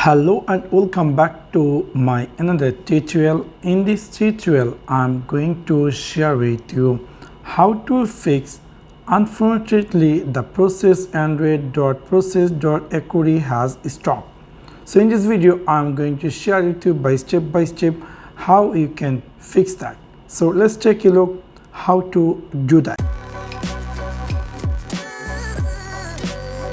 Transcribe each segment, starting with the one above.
Hello and welcome back to my another tutorial. In this tutorial I'm going to share with you how to fix unfortunately the process android.process.acore has stopped. So in this video I'm going to share with you by step how you can fix that. So let's take a look how to do that.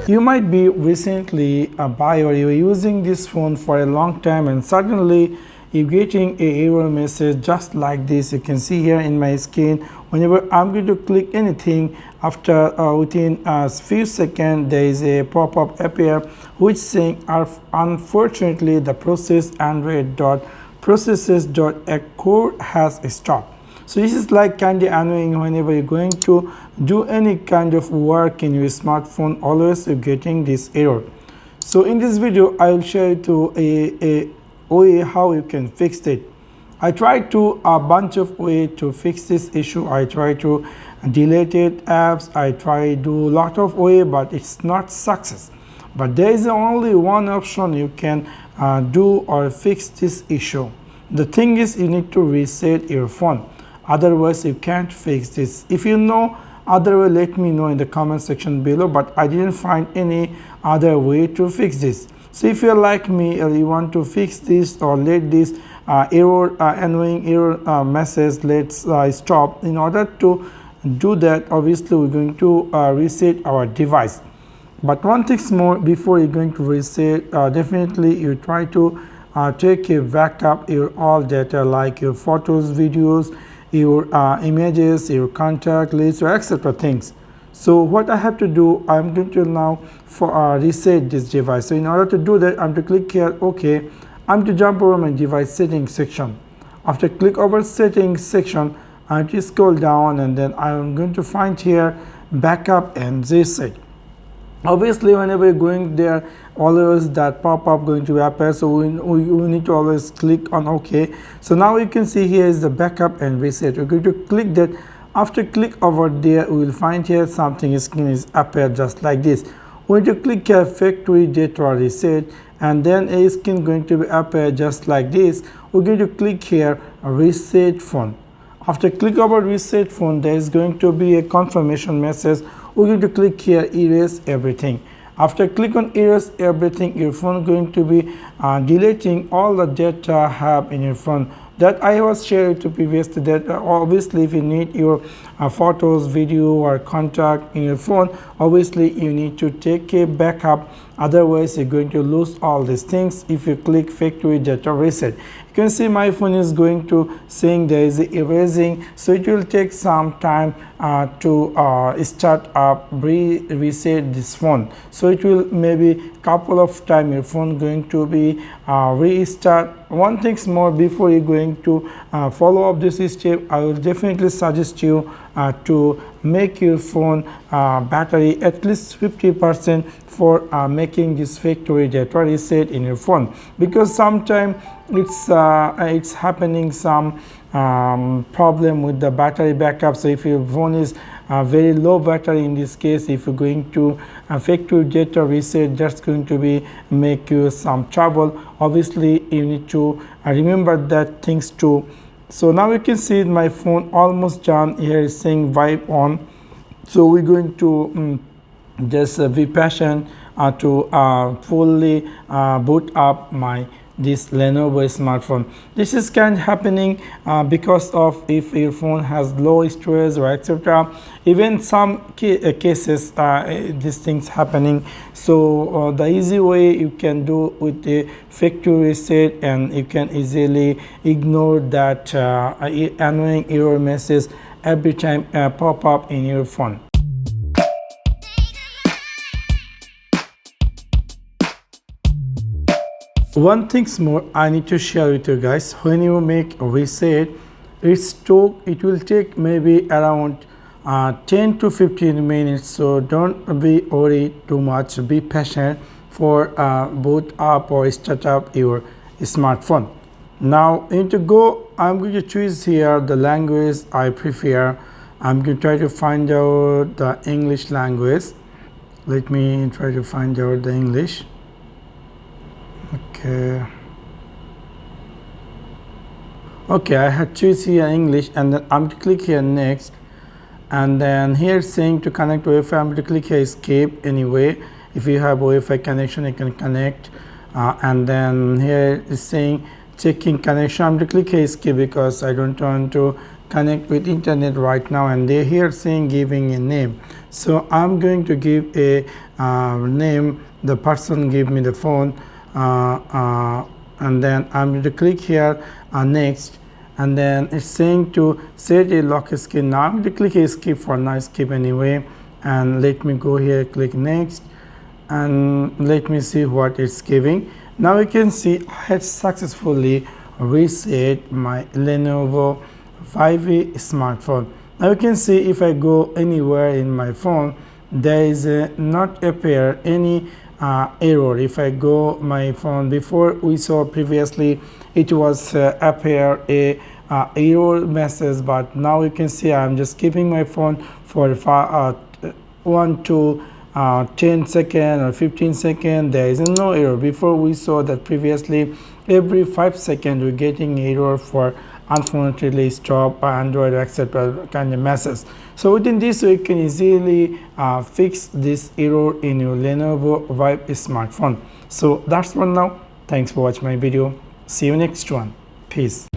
You might be recently a buyer, you're using this phone for a long time and suddenly you're getting a error message just like this. You can see here in my screen, whenever I'm going to click anything, after within a few seconds there is a pop-up appear which saying unfortunately the process android.process.acore has stopped. So this is like kind of annoying. Whenever you're going to do any kind of work in your smartphone, always you're getting this error. So in this video I will share you a way how you can fix it. I tried to a bunch of ways to fix this issue. I try to delete apps, I try do a lot of way, but it's not success. But there is only one option you can do or fix this issue. The thing is, you need to reset your phone. Otherwise you can't fix this. If you know other way, let me know in the comment section below, but I didn't find any other way to fix this. So if you're like me or you want to fix this or let this annoying error message let's stop, in order to do that obviously we're going to reset our device. But one thing more, before you're going to reset, definitely you try to take a backup your all data like your photos, videos, your images, your contact list, or etc. things. So what I have to do, I'm going to now reset this device. So in order to do that, I'm to click here OK. I'm to jump over my device settings section. After click over settings section, I'm to scroll down and then I'm going to find here backup and reset. Obviously whenever you're going there, always that pop-up going to appear, so we need to always click on OK. So now you can see here is the backup and reset. We're going to click that. After click over there, we will find here something screen is appear just like this. We need to click here factory data reset, and then a screen going to be appear just like this. We're going to click here reset phone. After click over reset phone, there is going to be a confirmation message. We're going to click here erase everything. After click on erase everything, your phone going to be deleting all the data have in your phone. That I was shared to previously, that obviously if you need your photos, video or contact in your phone, obviously you need to take a backup, otherwise you're going to lose all these things. If you click factory data reset, you can see my phone is going to saying there is erasing, so it will take some time to start up reset this phone. So it will maybe couple of time your phone going to be restart. One thing more, before you're going to follow up this step, I will definitely suggest you to make your phone battery at least 50% for making this factory data reset in your phone, because sometimes it's happening some problem with the battery backup. So if your phone is very low battery, in this case if you're going to factory data reset, that's going to be make you some trouble. Obviously you need to remember that things too. So now you can see my phone almost done. Here is saying vibe on. So we're going to just be patient to fully boot up this Lenovo smartphone. This is kind of happening because of if your phone has low storage or etc. Even some cases these things happening. So the easy way you can do with the factory reset, and you can easily ignore that annoying error message every time pop up in your phone. One thing more I need to share with you guys, when you make a reset, it will take maybe around 10 to 15 minutes. So don't be worried too much, be patient for boot up or start up your smartphone. Now you need to go, I'm going to choose here the language I prefer. I'm going to try to find out the English language. Let me try to find out the English. Okay. okay, I had choose here English, and then I'm to click here next, and then here saying to connect Wi-Fi, I'm to click here escape. Anyway, if you have Wi-Fi connection, you can connect, and then here is saying checking connection. I'm to click here escape because I don't want to connect with internet right now, and they here saying giving a name. So I'm going to give a name. The person give me the phone, and then I'm going to click here next, and then it's saying to set a lock screen. Now I'm going to click escape for now, escape anyway, and let me go here, click next, and let me see what it's giving. Now you can see I had successfully reset my Lenovo 5A smartphone. Now you can see if I go anywhere in my phone, there is not appear any error. If I go my phone, before we saw previously it was appear a error message, but now you can see I'm just keeping my phone for 1 to 10 seconds or 15 seconds. There is no error. Before we saw that previously every 5 seconds we're getting error for unfortunately stop Android etc kind of message. So within this we can easily fix this error in your Lenovo Vibe smartphone. So that's one now. Thanks for watching my video. See you next one. Peace.